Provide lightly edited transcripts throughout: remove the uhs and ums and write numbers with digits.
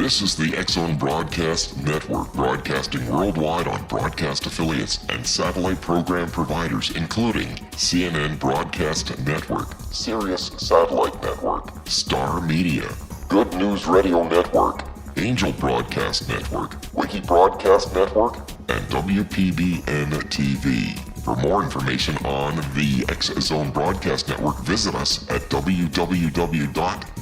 This is the X-Zone Broadcast Network, broadcasting worldwide on broadcast affiliates and satellite program providers, including CNN Broadcast Network, Sirius Satellite Network, Star Media, Good News Radio Network, Angel Broadcast Network, Wiki Broadcast Network, and WPBN TV. For more information on the X-Zone Broadcast Network, visit us at www.xzbn.net.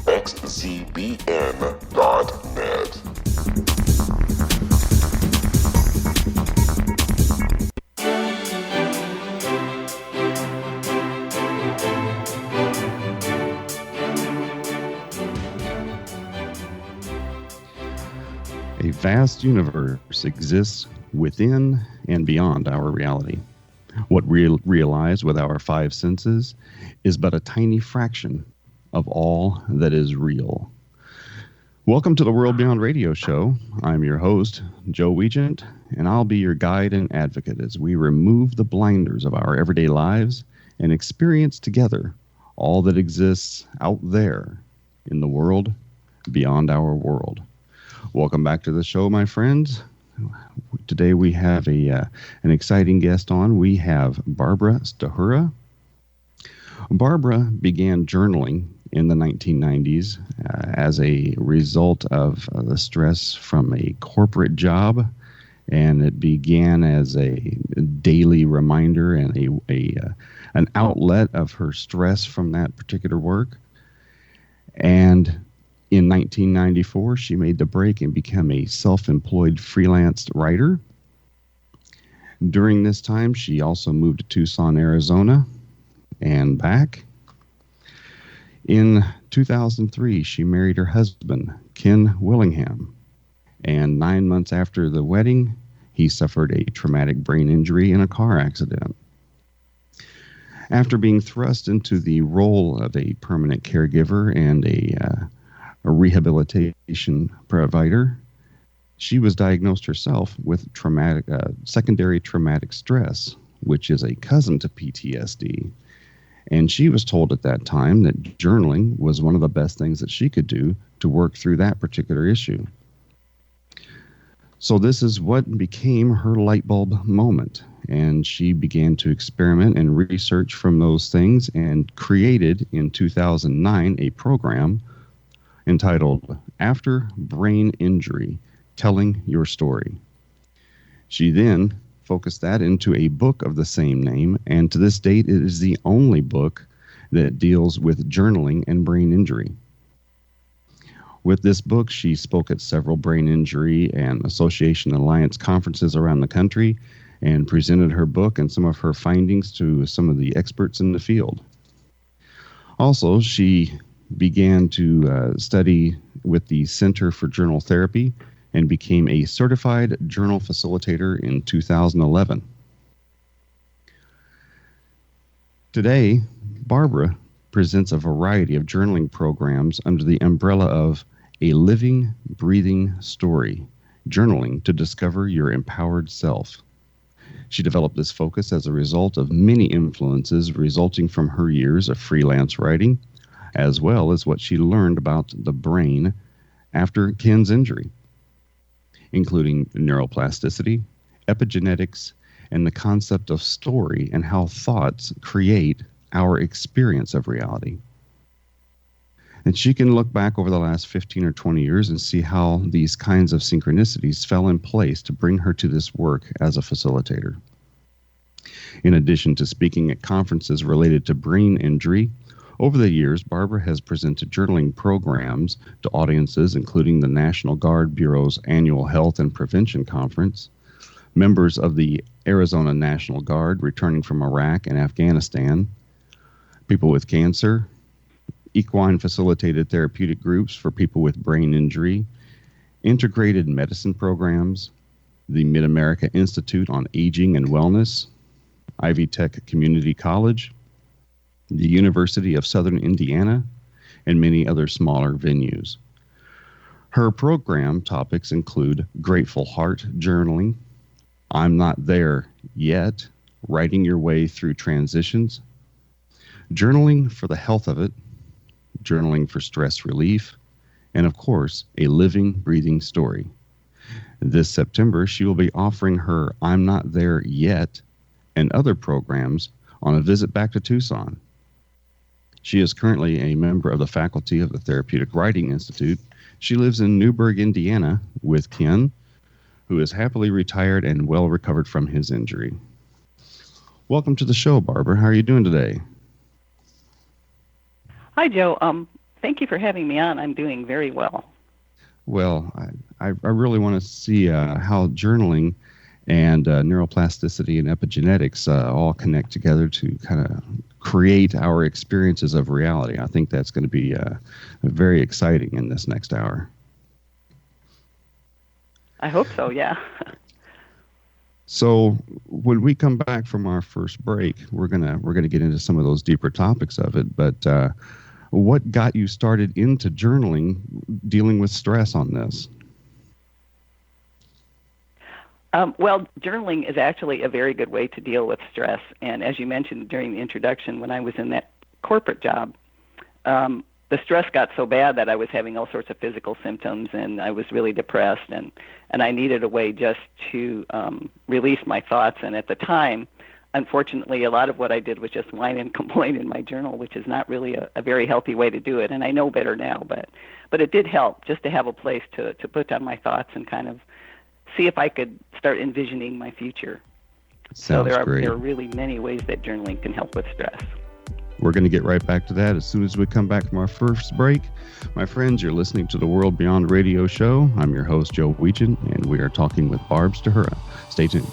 A vast universe exists within and beyond our reality. What we realize with our five senses is but a tiny fraction of all that is real. Welcome to the World Beyond Radio Show. I'm your host, Joe Weigant, and I'll be your guide and advocate as we remove the blinders of our everyday lives and experience together all that exists out there in the world beyond our world. Welcome back to the show, my friends. Today we have an exciting guest on. We have Barbara Stahura. Barbara began journaling in the 1990s as a result of the stress from a corporate job, and it began as a daily reminder and an outlet of her stress from that particular work. And in 1994, she made the break and became a self-employed freelance writer. During this time, she also moved to Tucson, Arizona, and back. In 2003, she married her husband, Ken Willingham, and 9 months after the wedding, he suffered a traumatic brain injury in a car accident. After being thrust into the role of a permanent caregiver and a rehabilitation provider, she was diagnosed herself with secondary traumatic stress, which is a cousin to PTSD. And she was told at that time that journaling was one of the best things that she could do to work through that particular issue. So this is what became her light bulb moment. And she began to experiment and research from those things and created in 2009 a program entitled After Brain Injury, Telling Your Story. She then focused that into a book of the same name, and to this date it is the only book that deals with journaling and brain injury. With this book, she spoke at several brain injury and Association Alliance conferences around the country and presented her book and some of her findings to some of the experts in the field. Also, she began to study with the Center for Journal Therapy and became a certified journal facilitator in 2011. Today, Barbara presents a variety of journaling programs under the umbrella of A Living, Breathing Story, Journaling to Discover Your Empowered Self. She developed this focus as a result of many influences resulting from her years of freelance writing, as well as what she learned about the brain after Ken's injury, including neuroplasticity, epigenetics, and the concept of story and how thoughts create our experience of reality. And she can look back over the last 15 or 20 years and see how these kinds of synchronicities fell in place to bring her to this work as a facilitator. In addition to speaking at conferences related to brain injury, over the years, Barbara has presented journaling programs to audiences, including the National Guard Bureau's annual Health and Prevention Conference, members of the Arizona National Guard returning from Iraq and Afghanistan, people with cancer, equine facilitated therapeutic groups for people with brain injury, integrated medicine programs, the Mid-America Institute on Aging and Wellness, Ivy Tech Community College, the University of Southern Indiana, and many other smaller venues. Her program topics include Grateful Heart Journaling, I'm Not There Yet, Writing Your Way Through Transitions, Journaling for the Health of It, Journaling for Stress Relief, and of course, a living, breathing story. This September, she will be offering her I'm Not There Yet and other programs on a visit back to Tucson. She is currently a member of the faculty of the Therapeutic Writing Institute. She lives in Newburgh, Indiana, with Ken, who is happily retired and well recovered from his injury. Welcome to the show, Barbara. How are you doing today? Hi, Joe. Thank you for having me on. I'm doing very well. Well, I really want to see how journaling and neuroplasticity and epigenetics all connect together to kind of create our experiences of reality. I think that's going to be very exciting in this next hour. I hope so, yeah. So when we come back from our first break, we're gonna get into some of those deeper topics of it. But what got you started into journaling, dealing with stress on this? Well, journaling is actually a very good way to deal with stress. And as you mentioned during the introduction, when I was in that corporate job, the stress got so bad that I was having all sorts of physical symptoms, and I was really depressed, and I needed a way just to release my thoughts. And at the time, unfortunately, a lot of what I did was just whine and complain in my journal, which is not really a very healthy way to do it. And I know better now, but it did help just to have a place to put down my thoughts and kind of see if I could start envisioning my future. So there are really many ways that journaling can help with stress. We're going to get right back to that as soon as we come back from our first break. My friends, you're listening to the World Beyond Radio Show. I'm your host, Joe Weigant, and we are talking with Barb Stahura. Stay tuned.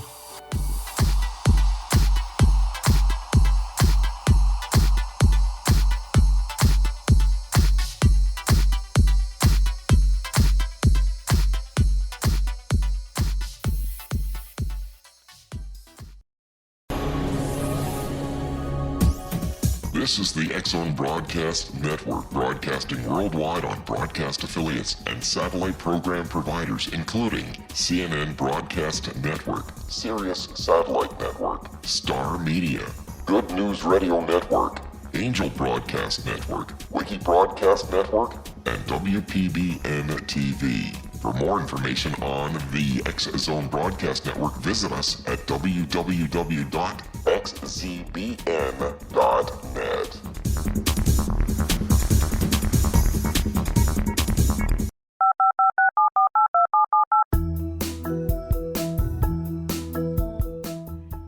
This is the X-Zone Broadcast Network, broadcasting worldwide on broadcast affiliates and satellite program providers, including CNN Broadcast Network, Sirius Satellite Network, Star Media, Good News Radio Network, Angel Broadcast Network, Wiki Broadcast Network, and WPBN TV. For more information on the X-Zone Broadcast Network, visit us at www.xzbn.net.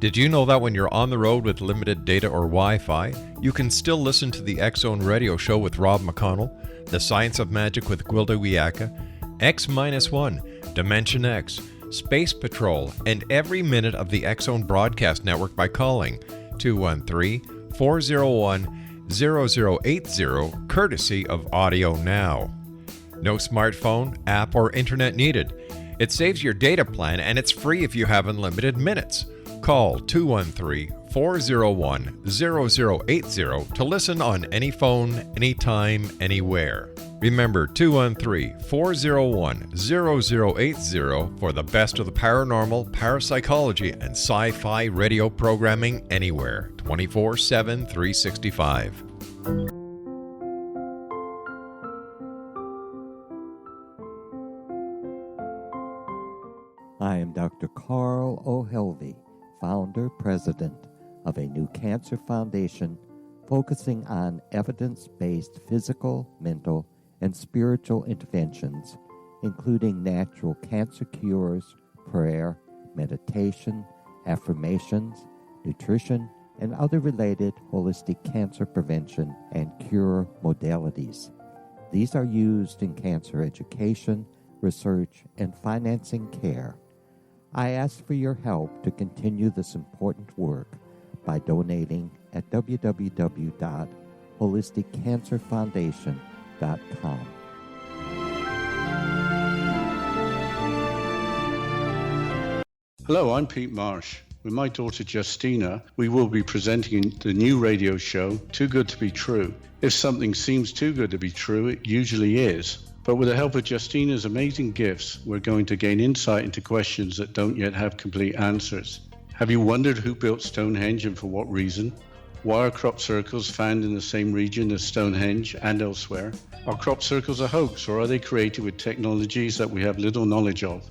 Did you know that when you're on the road with limited data or Wi-Fi, you can still listen to the X-Zone Radio Show with Rob McConnell, The Science of Magic with Gwilda Wiyaka, X-1, Dimension X, Space Patrol, and every minute of the X-Zone Broadcast Network by calling 213-401-0080, courtesy of Audio Now. No smartphone, app, or internet needed. It saves your data plan, and it's free if you have unlimited minutes. Call 213-401-0080 to listen on any phone, anytime, anywhere. Remember 213-401-0080 for the best of the paranormal, parapsychology, and sci-fi radio programming anywhere, 24/7, 365. I am Dr. Carl O'Helvey, founder, president of a new cancer foundation focusing on evidence-based physical, mental, and spiritual interventions, including natural cancer cures, prayer, meditation, affirmations, nutrition, and other related holistic cancer prevention and cure modalities. These are used in cancer education, research, and financing care. I ask for your help to continue this important work by donating at www.holisticcancerfoundation.com. Hello, I'm Pete Marsh. With my daughter Justina, we will be presenting the new radio show, Too Good to Be True. If something seems too good to be true, it usually is. But with the help of Justina's amazing gifts, we're going to gain insight into questions that don't yet have complete answers. Have you wondered who built Stonehenge and for what reason? Why are crop circles found in the same region as Stonehenge and elsewhere? Are crop circles a hoax, or are they created with technologies that we have little knowledge of?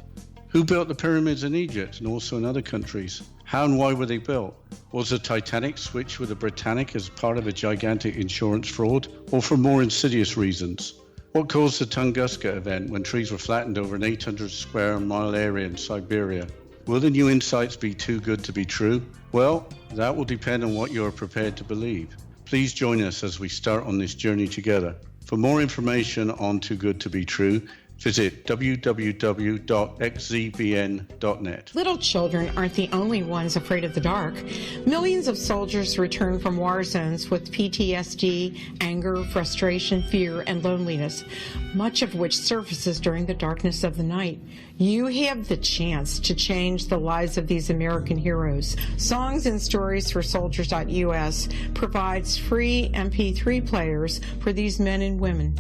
Who built the pyramids in Egypt and also in other countries? How and why were they built? Was the Titanic switched with the Britannic as part of a gigantic insurance fraud, or for more insidious reasons? What caused the Tunguska event when trees were flattened over an 800 square mile area in Siberia? Will the new insights be too good to be true? Well, that will depend on what you are prepared to believe. Please join us as we start on this journey together. For more information on Too Good to Be True, visit www.xzbn.net. Little children aren't the only ones afraid of the dark. Millions of soldiers return from war zones with PTSD, anger, frustration, fear, and loneliness, much of which surfaces during the darkness of the night. You have the chance to change the lives of these American heroes. Songs and Stories for Soldiers.us provides free MP3 players for these men and women.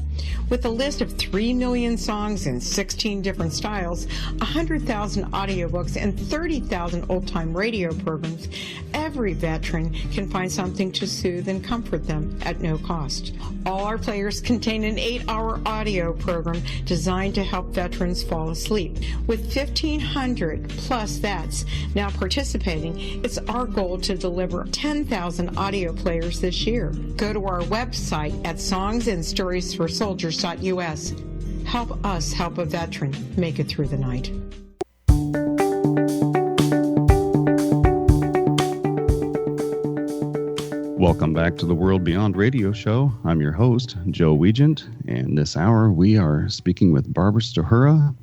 With a list of 3 million songs in 16 different styles, 100,000 audiobooks, and 30,000 old-time radio programs, every veteran can find something to soothe and comfort them at no cost. All our players contain an 8-hour audio program designed to help veterans fall asleep. With 1,500 plus vets now participating, it's our goal to deliver 10,000 audio players this year. Go to our website at songsandstoriesforsoldiers.us. Help us help a veteran make it through the night. Welcome back to the World Beyond Radio Show. I'm your host, Joe Weigant, and this hour we are speaking with Barbara Stahura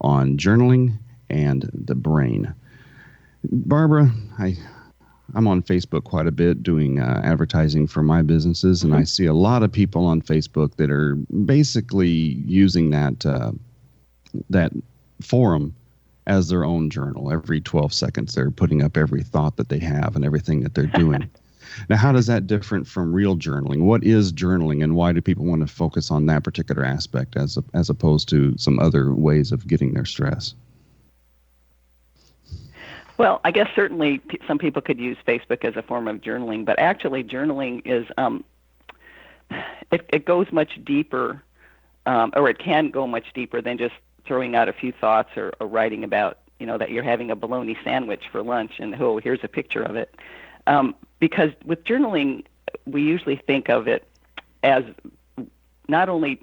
on journaling and the brain. Barbara, I'm on Facebook quite a bit doing advertising for my businesses, and I see a lot of people on Facebook that are basically using that forum as their own journal. Every 12 seconds, they're putting up every thought that they have and everything that they're doing. Now, how does that different from real journaling? What is journaling, and why do people want to focus on that particular aspect as opposed to some other ways of getting their stress? Well, I guess certainly some people could use Facebook as a form of journaling, but actually journaling is it goes much deeper, or it can go much deeper than just throwing out a few thoughts or writing about, that you're having a bologna sandwich for lunch and, oh, here's a picture of it. Because with journaling, we usually think of it as not only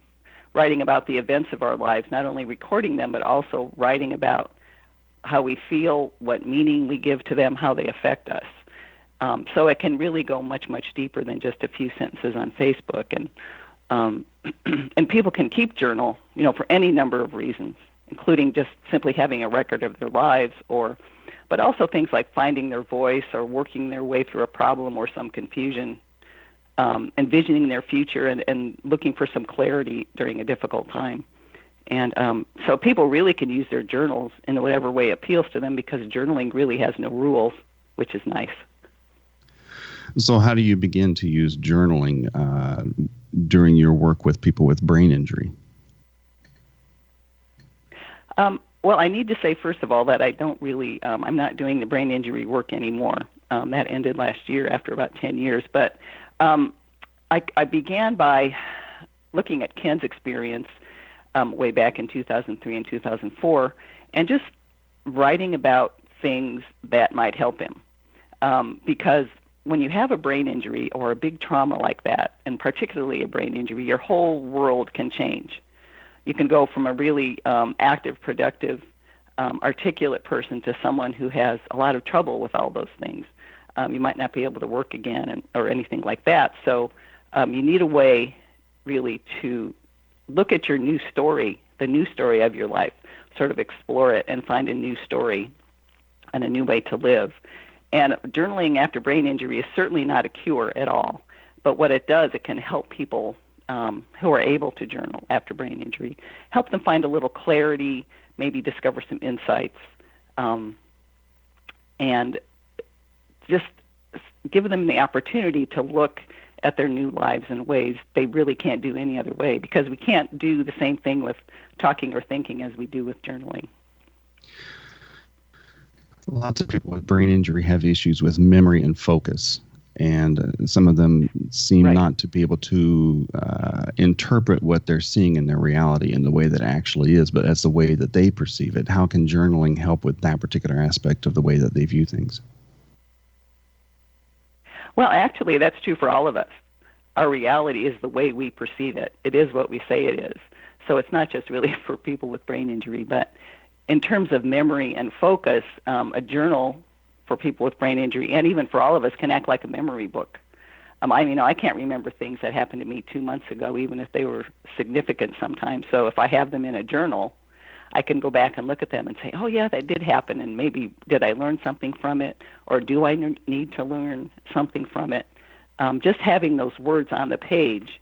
writing about the events of our lives, not only recording them, but also writing about how we feel, what meaning we give to them, how they affect us. So it can really go much, much deeper than just a few sentences on Facebook. And and people can keep journal, for any number of reasons, including just simply having a record of their lives, but also things like finding their voice or working their way through a problem or some confusion, envisioning their future and looking for some clarity during a difficult time. And so people really can use their journals in whatever way appeals to them, because journaling really has no rules, which is nice. So how do you begin to use journaling during your work with people with brain injury? Well, I need to say, first of all, that I don't really, I'm not doing the brain injury work anymore. That ended last year after about 10 years. But I began by looking at Ken's experience way back in 2003 and 2004, and just writing about things that might help him. Because when you have a brain injury or a big trauma like that, and particularly a brain injury, your whole world can change. You can go from a really active, productive, articulate person to someone who has a lot of trouble with all those things. You might not be able to work again or anything like that. So you need a way really to look at your new story, the new story of your life, sort of explore it and find a new story and a new way to live. And journaling after brain injury is certainly not a cure at all. But what it does, it can help people who are able to journal after brain injury, help them find a little clarity, maybe discover some insights, and just give them the opportunity to look at their new lives in ways they really can't do any other way, because we can't do the same thing with talking or thinking as we do with journaling. Lots of people with brain injury have issues with memory and focus. and some of them seem Right. not to be able to interpret what they're seeing in their reality in the way that it actually is, but as the way that they perceive it. How can journaling help with that particular aspect of the way that they view things? Well, actually, that's true for all of us. Our reality is the way we perceive it. It is what we say it is. So it's not just really for people with brain injury, but in terms of memory and focus, a journal for people with brain injury, and even for all of us, can act like a memory book. I can't remember things that happened to me 2 months ago, even if they were significant sometimes. So if I have them in a journal, I can go back and look at them and say, oh, yeah, that did happen, and maybe did I learn something from it, or do I need to learn something from it? Just having those words on the page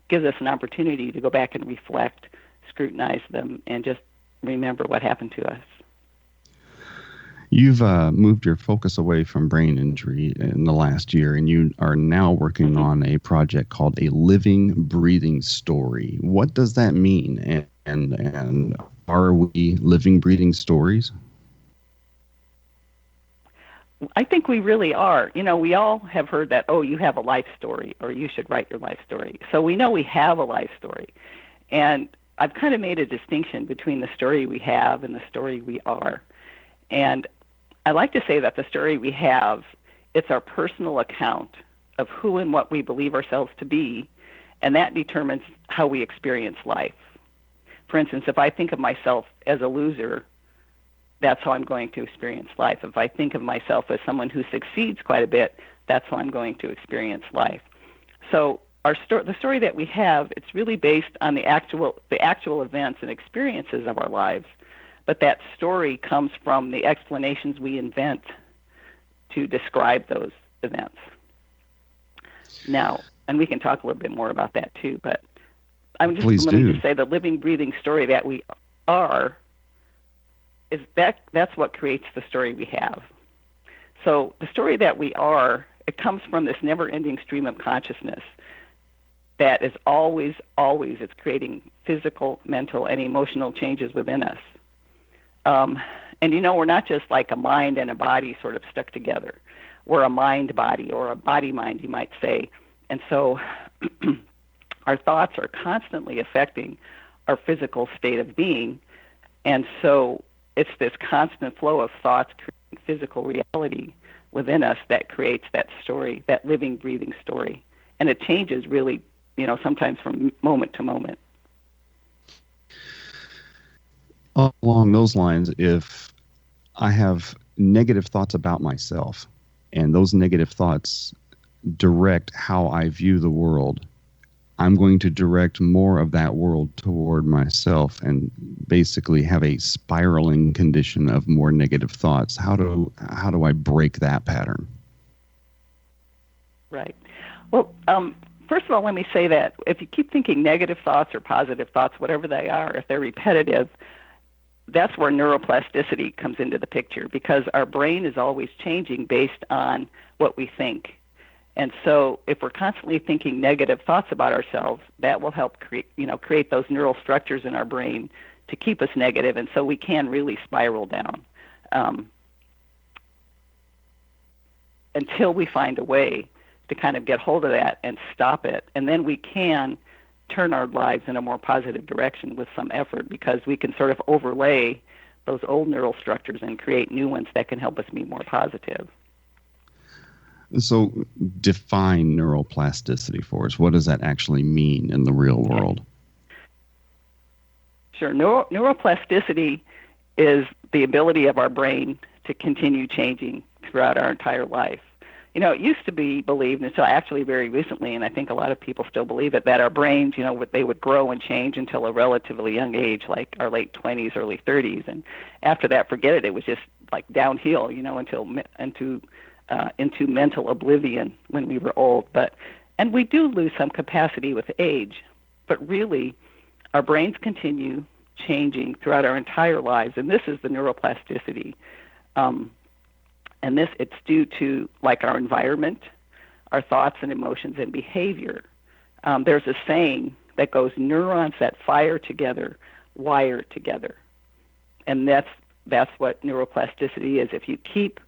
gives us an opportunity to go back and reflect, scrutinize them, and just remember what happened to us. You've moved your focus away from brain injury in the last year, and you are now working on a project called A Living, Breathing Story. What does that mean? And are we living, breathing stories? I think we really are. We all have heard that, oh, you have a life story, or you should write your life story. So we know we have a life story. And I've kind of made a distinction between the story we have and the story we are. And I like to say that the story we have, it's our personal account of who and what we believe ourselves to be, and that determines how we experience life. For instance, if I think of myself as a loser, that's how I'm going to experience life. If I think of myself as someone who succeeds quite a bit, that's how I'm going to experience life. So the story that we have, it's really based on the actual events and experiences of our lives. But that story comes from the explanations we invent to describe those events. Now, and we can talk a little bit more about that too, but let me just say the living, breathing story that we are is that's what creates the story we have. So the story that we are, it comes from this never-ending stream of consciousness that is always, it's creating physical, mental, and emotional changes within us. And we're not just like a mind and a body sort of stuck together. We're a mind-body, or a body-mind, you might say. And so our thoughts are constantly affecting our physical state of being. And so it's this constant flow of thoughts creating physical reality within us that creates that story, that living, breathing story. And it changes really, sometimes from moment to moment. Along those lines, if I have negative thoughts about myself, and those negative thoughts direct how I view the world, I'm going to direct more of that world toward myself and basically have a spiraling condition of more negative thoughts. How do I break that pattern? Right. Well, first of all, let me say that if you keep thinking negative thoughts or positive thoughts, whatever they are, if they're repetitive, that's where neuroplasticity comes into the picture, because our brain is always changing based on what we think. And so if we're constantly thinking negative thoughts about ourselves, that will help create those neural structures in our brain to keep us negative, and so we can really spiral down until we find a way to kind of get hold of that and stop it. And then we can turn our lives in a more positive direction with some effort, because we can sort of overlay those old neural structures and create new ones that can help us be more positive. So define neuroplasticity for us. What does that actually mean in the real world? Sure. Neuroplasticity is the ability of our brain to continue changing throughout our entire life. It used to be believed until actually very recently, and I think a lot of people still believe it, that our brains, they would grow and change until a relatively young age, like our late 20s, early 30s. And after that, forget it. It was just like downhill, into mental oblivion when we were old. And we do lose some capacity with age, but really our brains continue changing throughout our entire lives, and this is the neuroplasticity. And it's due to like our environment, our thoughts and emotions and behavior. There's a saying that goes, neurons that fire together, wire together. And that's what neuroplasticity is. If you keep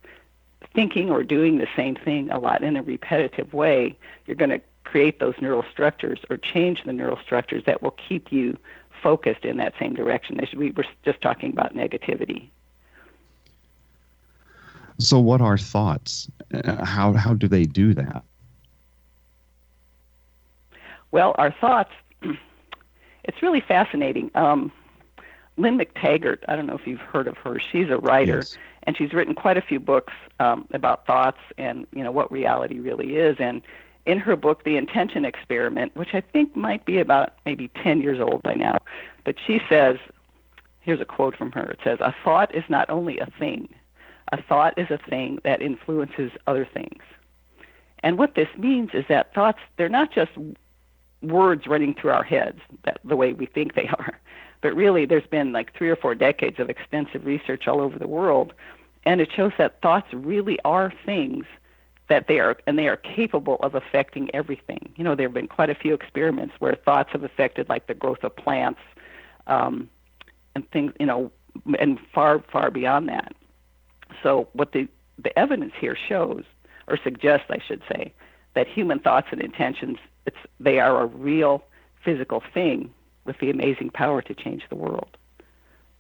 thinking or doing the same thing a lot in a repetitive way, you're going to create those neural structures or change the neural structures that will keep you focused in that same direction, as we were just talking about negativity. So what are thoughts? How do they do that? Well, our thoughts, it's really fascinating. Lynn McTaggart, I don't know if you've heard of her. She's a writer, Yes. and she's written quite a few books about thoughts and, what reality really is. And in her book, The Intention Experiment, which I think might be about maybe 10 years old by now, but she says, here's a quote from her. It says, "A thought is not only a thing. A thought is a thing that influences other things." And what this means is that thoughts, they're not just words running through our heads the way we think they are, but really there's been like 3 or 4 decades of extensive research all over the world, and it shows that thoughts really are things that they are capable of affecting everything. There have been quite a few experiments where thoughts have affected like the growth of plants, and things, and far, far beyond that. So what the evidence here shows, or suggests, I should say, that human thoughts and intentions, they are a real physical thing with the amazing power to change the world.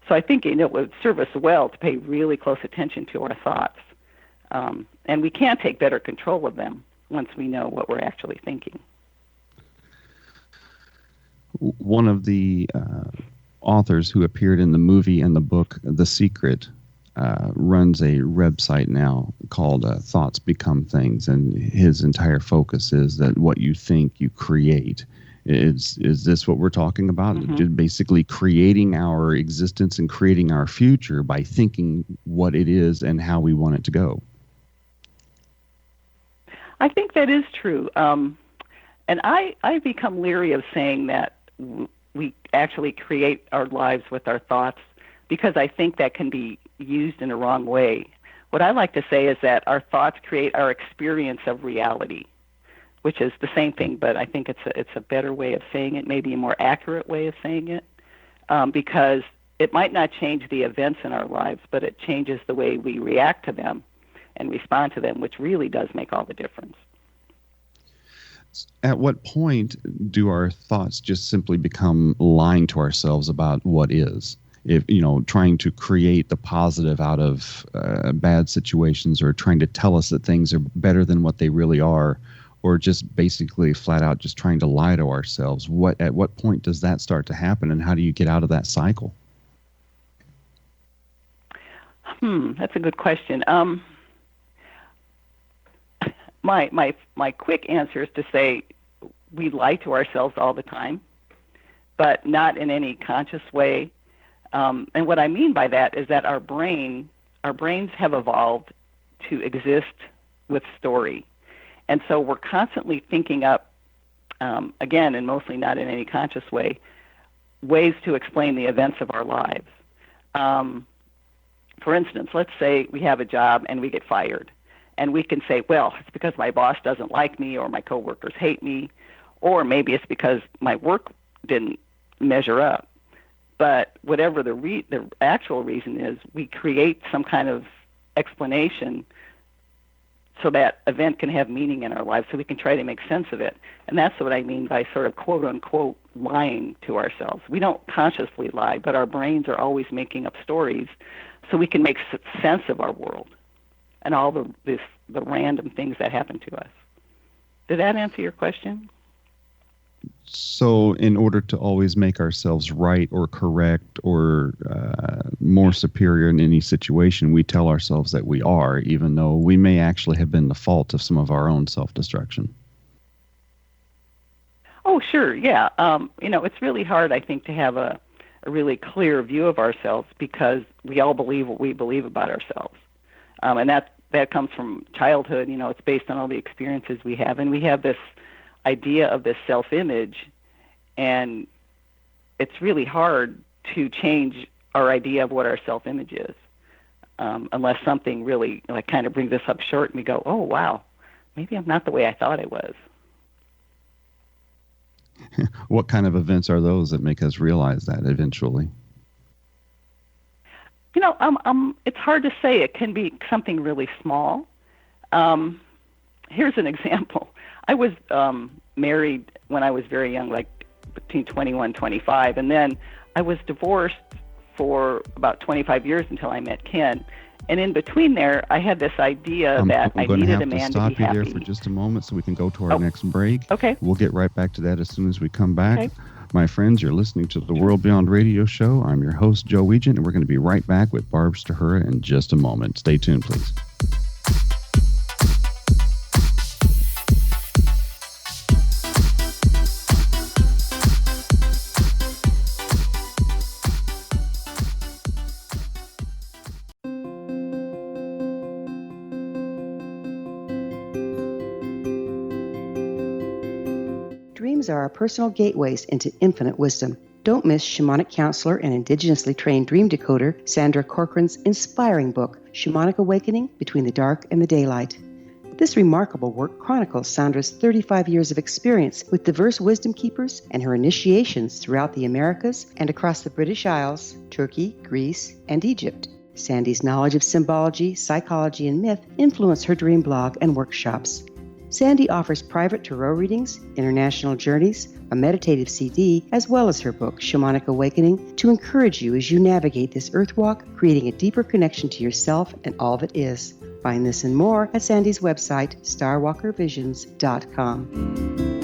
So I think it would serve us well to pay really close attention to our thoughts. And we can take better control of them once we know what we're actually thinking. One of the authors who appeared in the movie and the book The Secret runs a website now called Thoughts Become Things, and his entire focus is that what you think, you create. Is this what we're talking about? Mm-hmm. Just basically creating our existence and creating our future by thinking what it is and how we want it to go. I think that is true. And I've become leery of saying that we actually create our lives with our thoughts, because I think that can be used in a wrong way. What I like to say is that our thoughts create our experience of reality, which is the same thing, but I think it's a better way of saying it, maybe a more accurate way of saying it, because it might not change the events in our lives, but it changes the way we react to them and respond to them, which really does make all the difference. At what point do our thoughts just simply become lying to ourselves about what is? If trying to create the positive out of bad situations, or trying to tell us that things are better than what they really are, or just basically flat out just trying to lie to ourselves. At what point does that start to happen, and how do you get out of that cycle? That's a good question. My quick answer is to say we lie to ourselves all the time, but not in any conscious way. And what I mean by that is that our brains have evolved to exist with story. And so we're constantly thinking up, again, and mostly not in any conscious way, ways to explain the events of our lives. For instance, let's say we have a job and we get fired. And we can say, well, it's because my boss doesn't like me, or my coworkers hate me, or maybe it's because my work didn't measure up. But whatever the actual reason is, we create some kind of explanation so that event can have meaning in our lives, so we can try to make sense of it. And that's what I mean by sort of quote-unquote lying to ourselves. We don't consciously lie, but our brains are always making up stories so we can make sense of our world and all the random things that happen to us. Did that answer your question? So in order to always make ourselves right or correct or more superior in any situation, we tell ourselves that we are, even though we may actually have been the fault of some of our own self-destruction. Oh, sure, yeah. It's really hard, I think, to have a really clear view of ourselves, because we all believe what we believe about ourselves. And that comes from childhood. It's based on all the experiences we have. And we have this idea of this self-image, and it's really hard to change our idea of what our self-image is, unless something really kind of brings us up short and we go, oh, wow, maybe I'm not the way I thought I was. What kind of events are those that make us realize that eventually? It's hard to say. It can be something really small. Here's an example. I was married when I was very young, like between 21, 25, and then I was divorced for about 25 years until I met Ken. And in between there, I had this idea that I needed a man to be happy. I'm going to have to stop you there for just a moment so we can go to our next break. Okay. We'll get right back to that as soon as we come back. Okay. My friends, you're listening to the World Beyond Radio Show. I'm your host, Joe Weigant, and we're going to be right back with Barb Stahura in just a moment. Stay tuned, please. Dreams are our personal gateways into infinite wisdom. Don't miss shamanic counselor and indigenously trained dream decoder Sandra Corcoran's inspiring book, Shamanic Awakening Between the Dark and the Daylight. This remarkable work chronicles Sandra's 35 years of experience with diverse wisdom keepers and her initiations throughout the Americas and across the British Isles, Turkey, Greece, and Egypt. Sandy's knowledge of symbology, psychology, and myth influence her dream blog and workshops. Sandy offers private tarot readings, international journeys, a meditative CD, as well as her book, Shamanic Awakening, to encourage you as you navigate this earth walk, creating a deeper connection to yourself and all that is. Find this and more at Sandy's website, starwalkervisions.com.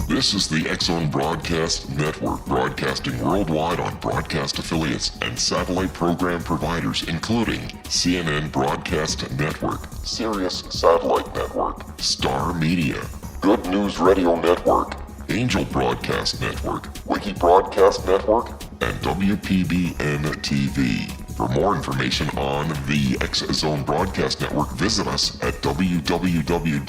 This is the X-Zone Broadcast Network, broadcasting worldwide on broadcast affiliates and satellite program providers, including CNN Broadcast Network, Sirius Satellite Network, Star Media, Good News Radio Network, Angel Broadcast Network, Wiki Broadcast Network, and WPBN TV. For more information on the X-Zone Broadcast Network, visit us at www.xzbn.net.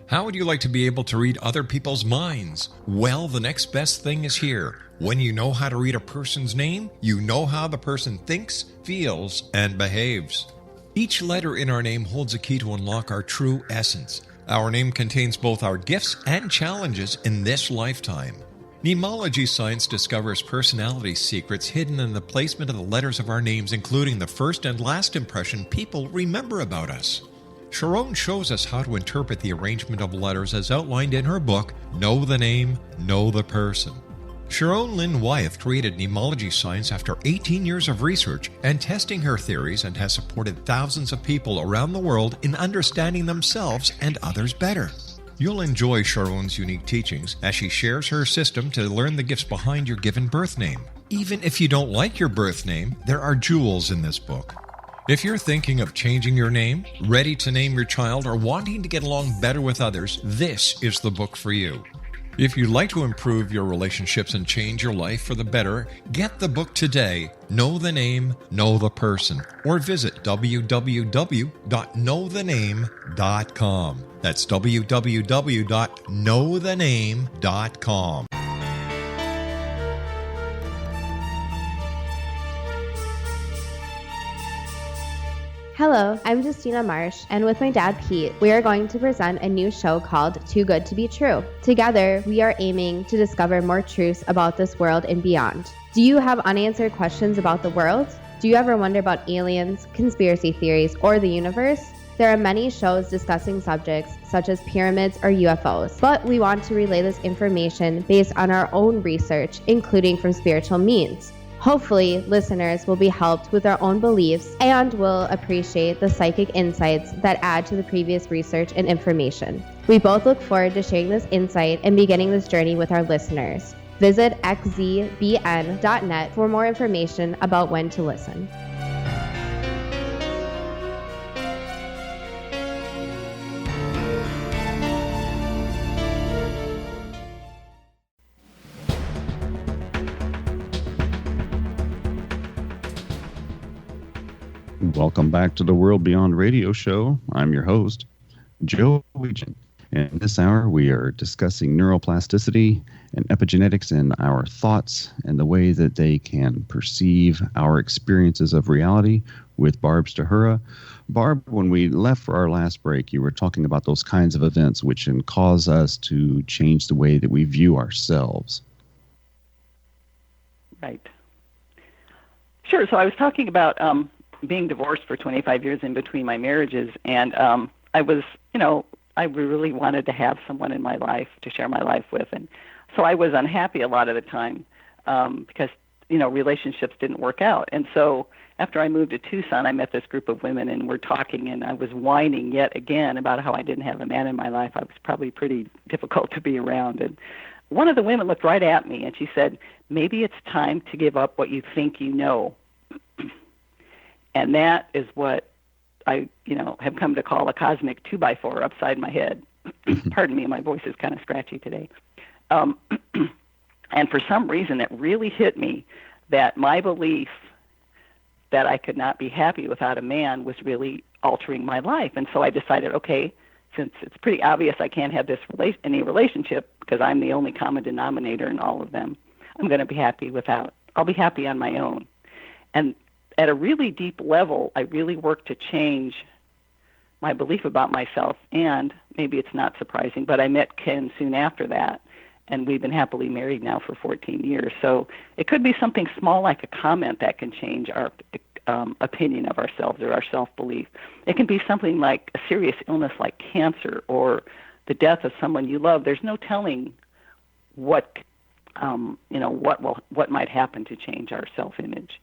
How would you like to be able to read other people's minds? Well, the next best thing is here. When you know how to read a person's name, you know how the person thinks, feels, and behaves. Each letter in our name holds a key to unlock our true essence. Our name contains both our gifts and challenges in this lifetime. Mnemology science discovers personality secrets hidden in the placement of the letters of our names, including the first and last impression people remember about us. Sharon shows us how to interpret the arrangement of letters as outlined in her book, Know the Name, Know the Person. Sharon Lynn Wyeth created mnemology science after 18 years of research and testing her theories, and has supported thousands of people around the world in understanding themselves and others better. You'll enjoy Sharon's unique teachings as she shares her system to learn the gifts behind your given birth name. Even if you don't like your birth name, there are jewels in this book. If you're thinking of changing your name, ready to name your child, or wanting to get along better with others, this is the book for you. If you'd like to improve your relationships and change your life for the better, get the book today, Know the Name, Know the Person, or visit www.knowthename.com. That's www.knowthename.com. Hello, I'm Justina Marsh, and with my dad Pete, we are going to present a new show called Too Good to Be True. Together, we are aiming to discover more truths about this world and beyond. Do you have unanswered questions about the world? Do you ever wonder about aliens, conspiracy theories, or the universe? There are many shows discussing subjects such as pyramids or UFOs, but we want to relay this information based on our own research, including from spiritual means. Hopefully, listeners will be helped with their own beliefs and will appreciate the psychic insights that add to the previous research and information. We both look forward to sharing this insight and beginning this journey with our listeners. Visit xzbn.net for more information about when to listen. Welcome back to the World Beyond Radio Show. I'm your host, Joe Weigant. In this hour, we are discussing neuroplasticity and epigenetics in our thoughts and the way that they can perceive our experiences of reality with Barb Stahura. Barb, when we left for our last break, you were talking about those kinds of events which can cause us to change the way that we view ourselves. Right. Sure. So I was talking about being divorced for 25 years in between my marriages, and I was, I really wanted to have someone in my life to share my life with, and so I was unhappy a lot of the time because, relationships didn't work out. And so after I moved to Tucson, I met this group of women, and we're talking, and I was whining yet again about how I didn't have a man in my life. I was probably pretty difficult to be around, and one of the women looked right at me, and she said, "Maybe it's time to give up what you think you know." And that is what I, have come to call a cosmic 2x4 upside my head. Pardon me, my voice is kind of scratchy today. And for some reason, it really hit me that my belief that I could not be happy without a man was really altering my life. And so I decided, okay, since it's pretty obvious I can't have any relationship because I'm the only common denominator in all of them, I'm going to be happy I'll be happy on my own. And at a really deep level, I really worked to change my belief about myself, and maybe it's not surprising, but I met Ken soon after that, and we've been happily married now for 14 years. So it could be something small like a comment that can change our opinion of ourselves or our self-belief. It can be something like a serious illness like cancer or the death of someone you love. There's no telling what might happen to change our self-image.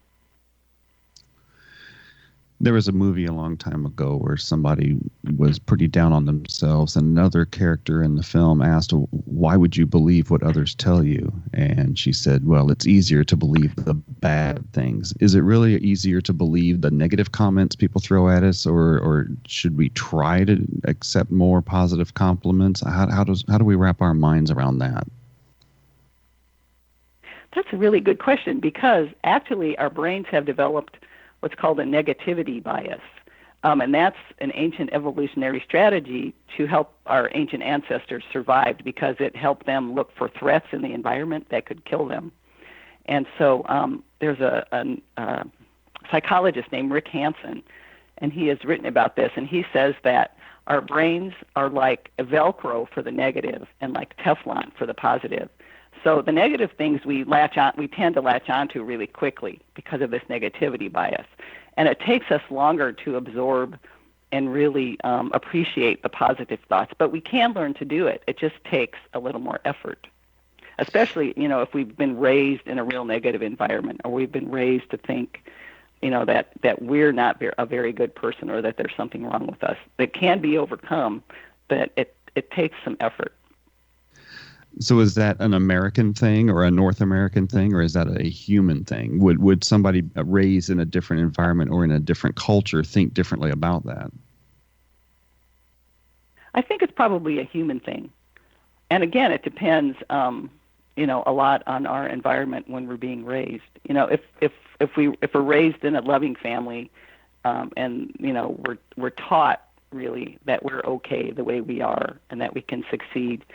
There was a movie a long time ago where somebody was pretty down on themselves, and another character in the film asked, "Why would you believe what others tell you?" And she said, "Well, it's easier to believe the bad things." Is it really easier to believe the negative comments people throw at us, or should we try to accept more positive compliments? How do we wrap our minds around that? That's a really good question, because actually our brains have developed what's called a negativity bias. And that's an ancient evolutionary strategy to help our ancient ancestors survive, because it helped them look for threats in the environment that could kill them. And so there's a psychologist named Rick Hansen, and he has written about this, and he says that our brains are like a Velcro for the negative and like Teflon for the positive. So the negative things we tend to latch onto really quickly because of this negativity bias. And it takes us longer to absorb and really appreciate the positive thoughts. But we can learn to do it. It just takes a little more effort, especially, if we've been raised in a real negative environment, or we've been raised to think, that we're not a very good person, or that there's something wrong with us. It can be overcome, but it takes some effort. So is that an American thing or a North American thing, or is that a human thing? Would somebody raised in a different environment or in a different culture think differently about that? I think it's probably a human thing. And again, it depends, a lot on our environment when we're being raised. If we're raised in a loving family, and we're taught really that we're okay the way we are and that we can succeed,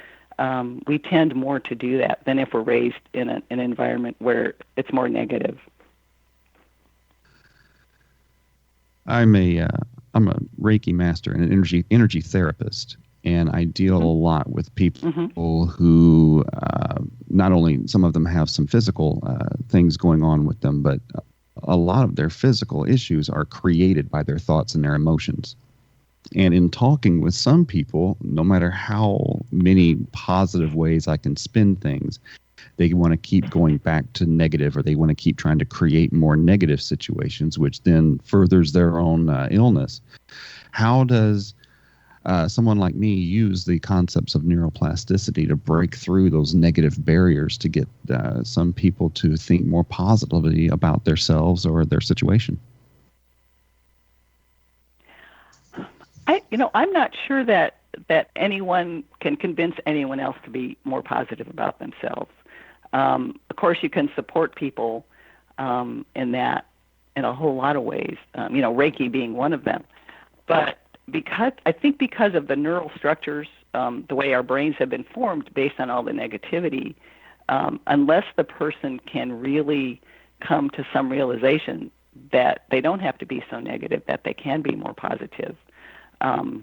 we tend more to do that than if we're raised in an environment where it's more negative. I'm a Reiki master and an energy therapist, and I deal a lot with people who not only some of them have some physical things going on with them, but a lot of their physical issues are created by their thoughts and their emotions. And in talking with some people, no matter how many positive ways I can spin things, they want to keep going back to negative, or they want to keep trying to create more negative situations, which then furthers their own illness. How does someone like me use the concepts of neuroplasticity to break through those negative barriers to get some people to think more positively about themselves or their situation? I'm not sure that anyone can convince anyone else to be more positive about themselves. Of course, you can support people in that in a whole lot of ways, Reiki being one of them. But because of the neural structures the way our brains have been formed based on all the negativity, unless the person can really come to some realization that they don't have to be so negative, that they can be more positive. I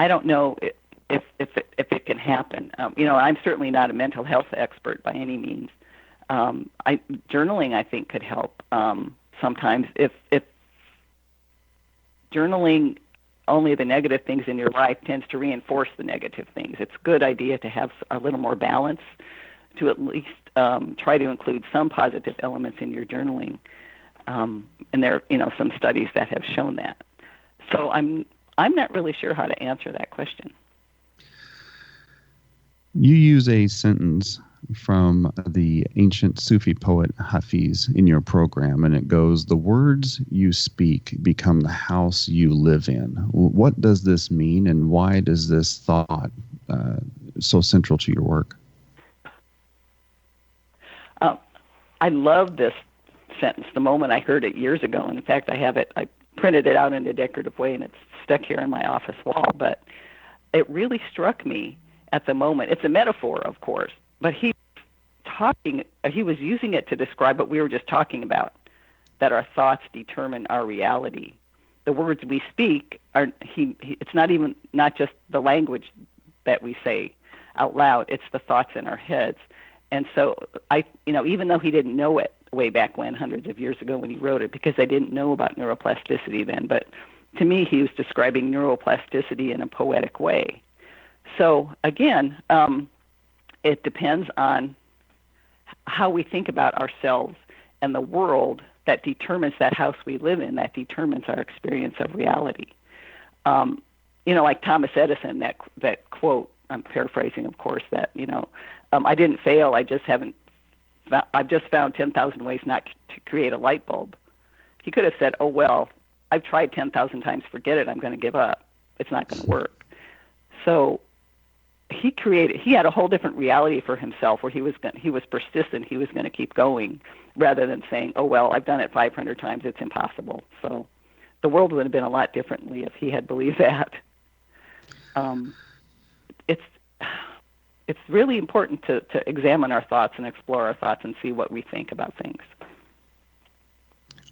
don't know if it can happen. I'm certainly not a mental health expert by any means. Journaling, I think, could help sometimes. If journaling only the negative things in your life tends to reinforce the negative things. It's a good idea to have a little more balance, to at least try to include some positive elements in your journaling. And there are, some studies that have shown that. So I'm not really sure how to answer that question. You use a sentence from the ancient Sufi poet Hafiz in your program, and it goes, "The words you speak become the house you live in." What does this mean, and why does this thought so central to your work? I love this sentence the moment I heard it years ago. And in fact, I printed it out in a decorative way, and it's stuck here in my office wall. But it really struck me at the moment. It's a metaphor, of course, but he was using it to describe what we were just talking about, that our thoughts determine our reality. The words we speak it's not just the language that we say out loud, it's the thoughts in our heads. And so even though he didn't know it way back when, hundreds of years ago when he wrote it, because I didn't know about neuroplasticity then, but to me he was describing neuroplasticity in a poetic way. So again, it depends on how we think about ourselves and the world that determines that house we live in, that determines our experience of reality. Like Thomas Edison, that quote, I'm paraphrasing, of course, that, I didn't fail, I've just found 10,000 ways not to create a light bulb. He could have said, oh, well, I've tried 10,000 times, forget it, I'm going to give up. It's not going to work. So he had a whole different reality for himself where he was persistent, he was going to keep going, rather than saying, oh, well, I've done it 500 times, it's impossible. So the world would have been a lot differently if he had believed that. It's really important to examine our thoughts and explore our thoughts and see what we think about things.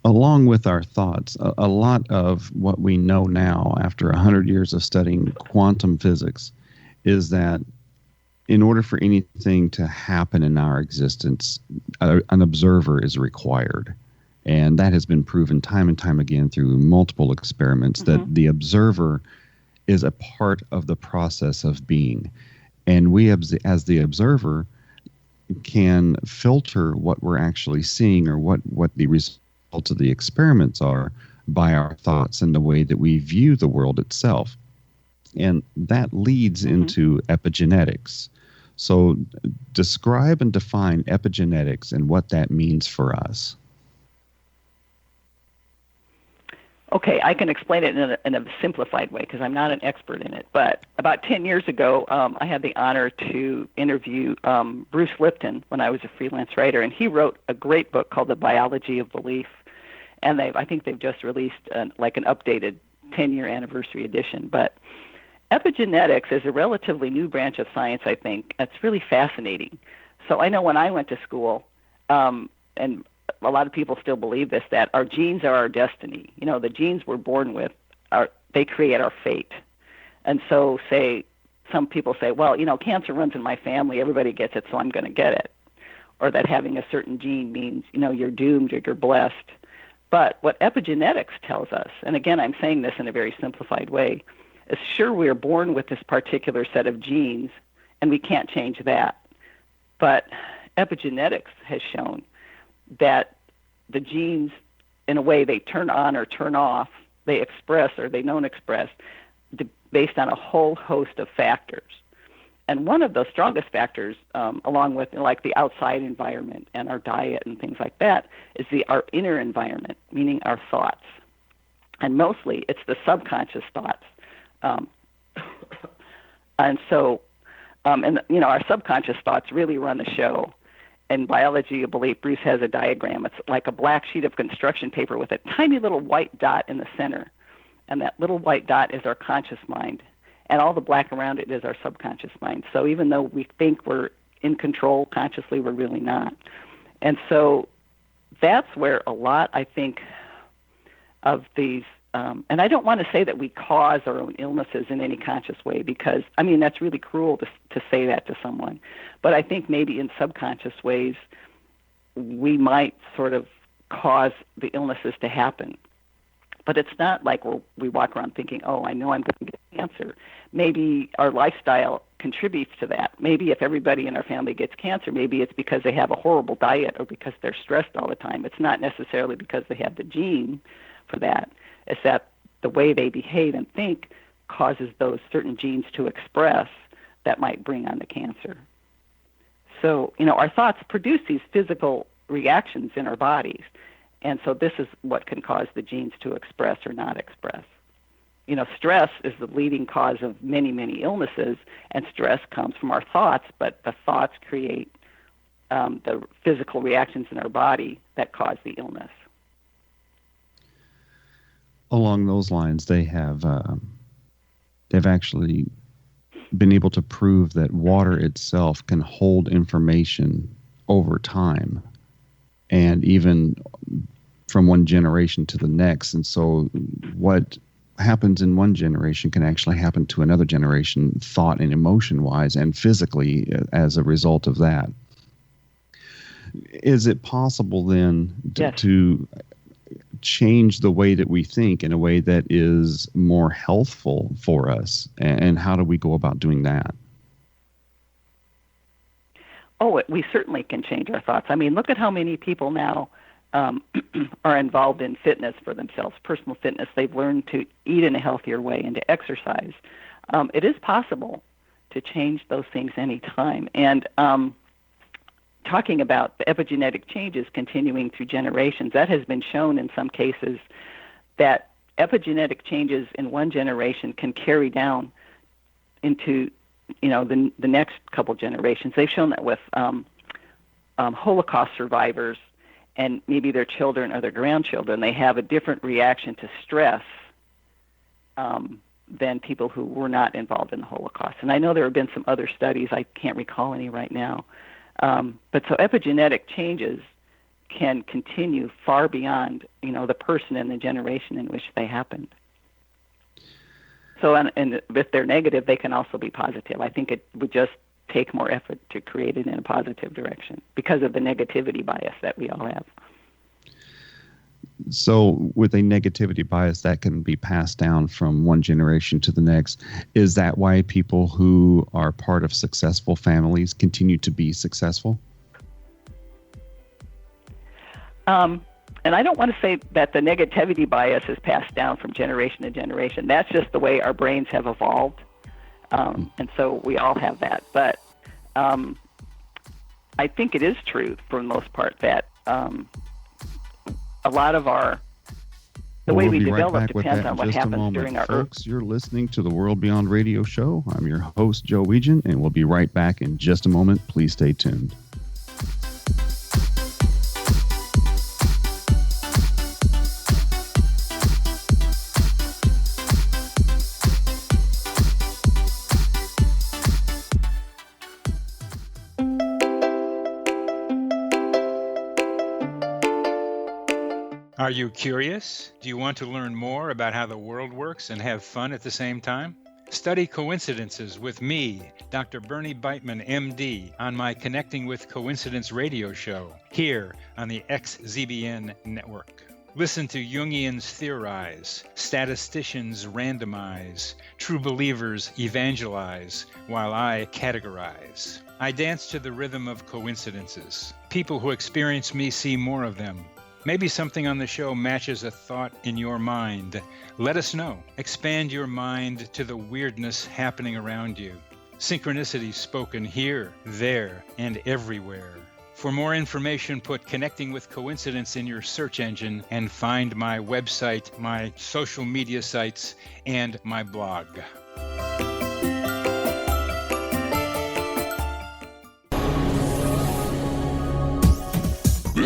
Along with our thoughts, a lot of what we know now after 100 years of studying quantum physics is that in order for anything to happen in our existence, an observer is required. And that has been proven time and time again through multiple experiments, that the observer is a part of the process of being. And we, as the observer, can filter what we're actually seeing or what the results of the experiments are by our thoughts and the way that we view the world itself. And that leads into epigenetics. So describe and define epigenetics and what that means for us. Okay, I can explain it in a simplified way because I'm not an expert in it. But about 10 years ago, I had the honor to interview Bruce Lipton when I was a freelance writer, and he wrote a great book called The Biology of Belief. And I think they've just released an updated 10-year anniversary edition. But epigenetics is a relatively new branch of science, I think. It's really fascinating. So I know when I went to school, and a lot of people still believe this, that our genes are our destiny. The genes we're born with, they create our fate. And so some people say, well, cancer runs in my family, everybody gets it, so I'm going to get it. Or that having a certain gene means, you're doomed or you're blessed. But what epigenetics tells us, and again, I'm saying this in a very simplified way, is sure we are born with this particular set of genes, and we can't change that. But epigenetics has shown that the genes, in a way, they turn on or turn off, they express or they don't express, based on a whole host of factors. And one of those strongest factors, along with the outside environment and our diet and things like that, is our inner environment, meaning our thoughts. And mostly it's the subconscious thoughts. And so, our subconscious thoughts really run the show. In Biology of Belief, Bruce has a diagram. It's like a black sheet of construction paper with a tiny little white dot in the center. And that little white dot is our conscious mind. And all the black around it is our subconscious mind. So even though we think we're in control consciously, we're really not. And so that's where a lot, I think, of these, and I don't want to say that we cause our own illnesses in any conscious way, because, I mean, that's really cruel to say that to someone. But I think maybe in subconscious ways, we might sort of cause the illnesses to happen. But it's not like we walk around thinking, oh, I know I'm going to get cancer. Maybe our lifestyle contributes to that. Maybe if everybody in our family gets cancer, maybe it's because they have a horrible diet or because they're stressed all the time. It's not necessarily because they have the gene for that. It's that the way they behave and think causes those certain genes to express that might bring on the cancer. So, our thoughts produce these physical reactions in our bodies. And so this is what can cause the genes to express or not express. Stress is the leading cause of many, many illnesses, and stress comes from our thoughts, but the thoughts create the physical reactions in our body that cause the illness. Along those lines, they've actually been able to prove that water itself can hold information over time, and even from one generation to the next. And so what happens in one generation can actually happen to another generation, thought and emotion-wise and physically, as a result of that. Is it possible then to change the way that we think in a way that is more healthful for us? And how do we go about doing that? Oh, we certainly can change our thoughts. I mean, look at how many people now are involved in fitness for themselves, personal fitness. They've learned to eat in a healthier way and to exercise. It is possible to change those things anytime. And talking about the epigenetic changes continuing through generations, that has been shown in some cases that epigenetic changes in one generation can carry down into the next couple generations. They've shown that with Holocaust survivors and maybe their children or their grandchildren, they have a different reaction to stress than people who were not involved in the Holocaust. And I know there have been some other studies, I can't recall any right now. But so epigenetic changes can continue far beyond, the person and the generation in which they happened. So, and if they're negative, they can also be positive. I think it would just take more effort to create it in a positive direction because of the negativity bias that we all have. So with a negativity bias that can be passed down from one generation to the next, is that why people who are part of successful families continue to be successful? And I don't want to say that the negativity bias is passed down from generation to generation. That's just the way our brains have evolved. And so we all have that. But I think it is true for the most part that a lot of the way we develop depends on what happens during our... Folks, you're listening to the World Beyond Radio Show. I'm your host, Joe Weigant, and we'll be right back in just a moment. Please stay tuned. Are you curious? Do you want to learn more about how the world works and have fun at the same time? Study coincidences with me, Dr. Bernie Beitman, MD, on my Connecting with Coincidence radio show here on the XZBN network. Listen to Jungians theorize, statisticians randomize, true believers evangelize, while I categorize. I dance to the rhythm of coincidences. People who experience me see more of them. Maybe something on the show matches a thought in your mind. Let us know. Expand your mind to the weirdness happening around you. Synchronicity spoken here, there, and everywhere. For more information, put Connecting with Coincidence in your search engine and find my website, my social media sites, and my blog.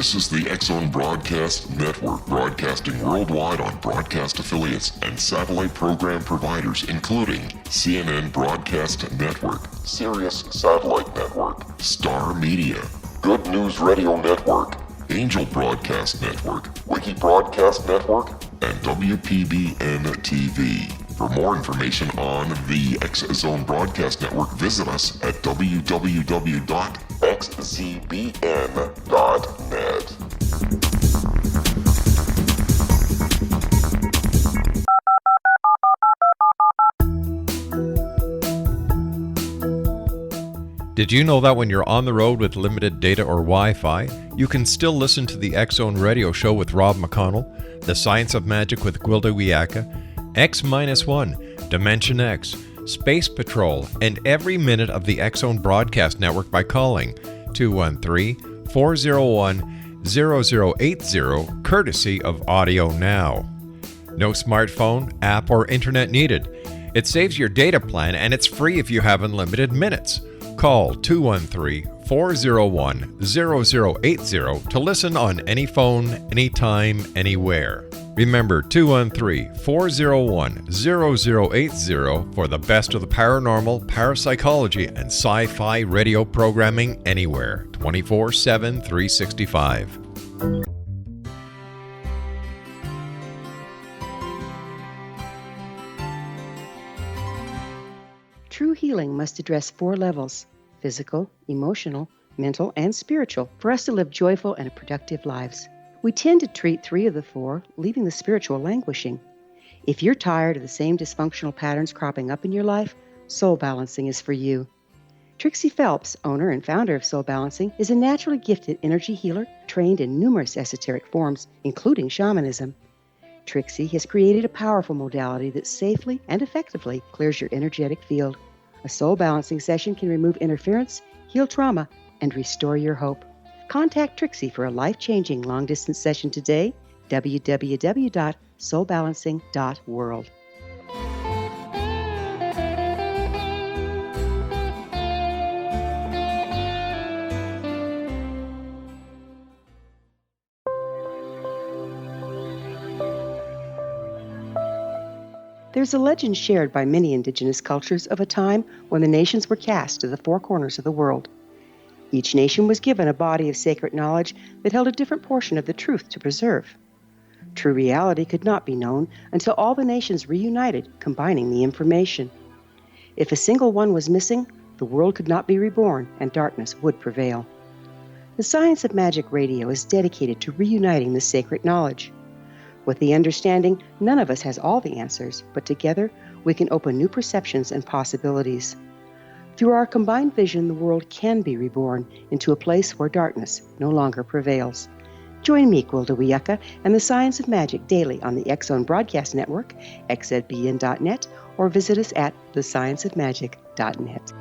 This is the X-Zone Broadcast Network, broadcasting worldwide on broadcast affiliates and satellite program providers, including CNN Broadcast Network, Sirius Satellite Network, Star Media, Good News Radio Network, Angel Broadcast Network, Wiki Broadcast Network, and WPBN TV. For more information on the X-Zone Broadcast Network, visit us at www.xzbn.net. Did you know that when you're on the road with limited data or Wi-Fi, you can still listen to the X-Zone Radio Show with Rob McConnell, The Science of Magic with Gwilda Wiyaka, X-1, Dimension X, Space Patrol, and every minute of the X-Zone Broadcast Network by calling 213-401-0080, courtesy of Audio Now. No smartphone, app, or internet needed. It saves your data plan and it's free if you have unlimited minutes. Call 213-401-0080 to listen on any phone, anytime, anywhere. Remember 213-401-0080 for the best of the paranormal, parapsychology, and sci-fi radio programming anywhere, 24/7, 365. True healing must address 4 levels: physical, emotional, mental, and spiritual, for us to live joyful and productive lives. We tend to treat 3 of the 4, leaving the spiritual languishing. If you're tired of the same dysfunctional patterns cropping up in your life, Soul Balancing is for you. Trixie Phelps, owner and founder of Soul Balancing, is a naturally gifted energy healer trained in numerous esoteric forms, including shamanism. Trixie has created a powerful modality that safely and effectively clears your energetic field. A Soul Balancing session can remove interference, heal trauma, and restore your hope. Contact Trixie for a life-changing long-distance session today, www.soulbalancing.world. There's a legend shared by many indigenous cultures of a time when the nations were cast to the 4 corners of the world. Each nation was given a body of sacred knowledge that held a different portion of the truth to preserve. True reality could not be known until all the nations reunited, combining the information. If a single one was missing, the world could not be reborn and darkness would prevail. The Science of Magic Radio is dedicated to reuniting the sacred knowledge. With the understanding, none of us has all the answers, but together we can open new perceptions and possibilities. Through our combined vision, the world can be reborn into a place where darkness no longer prevails. Join me, Gwilda Wiyaka, and the Science of Magic daily on the X-Zone Broadcast Network, xzbn.net, or visit us at thescienceofmagic.net.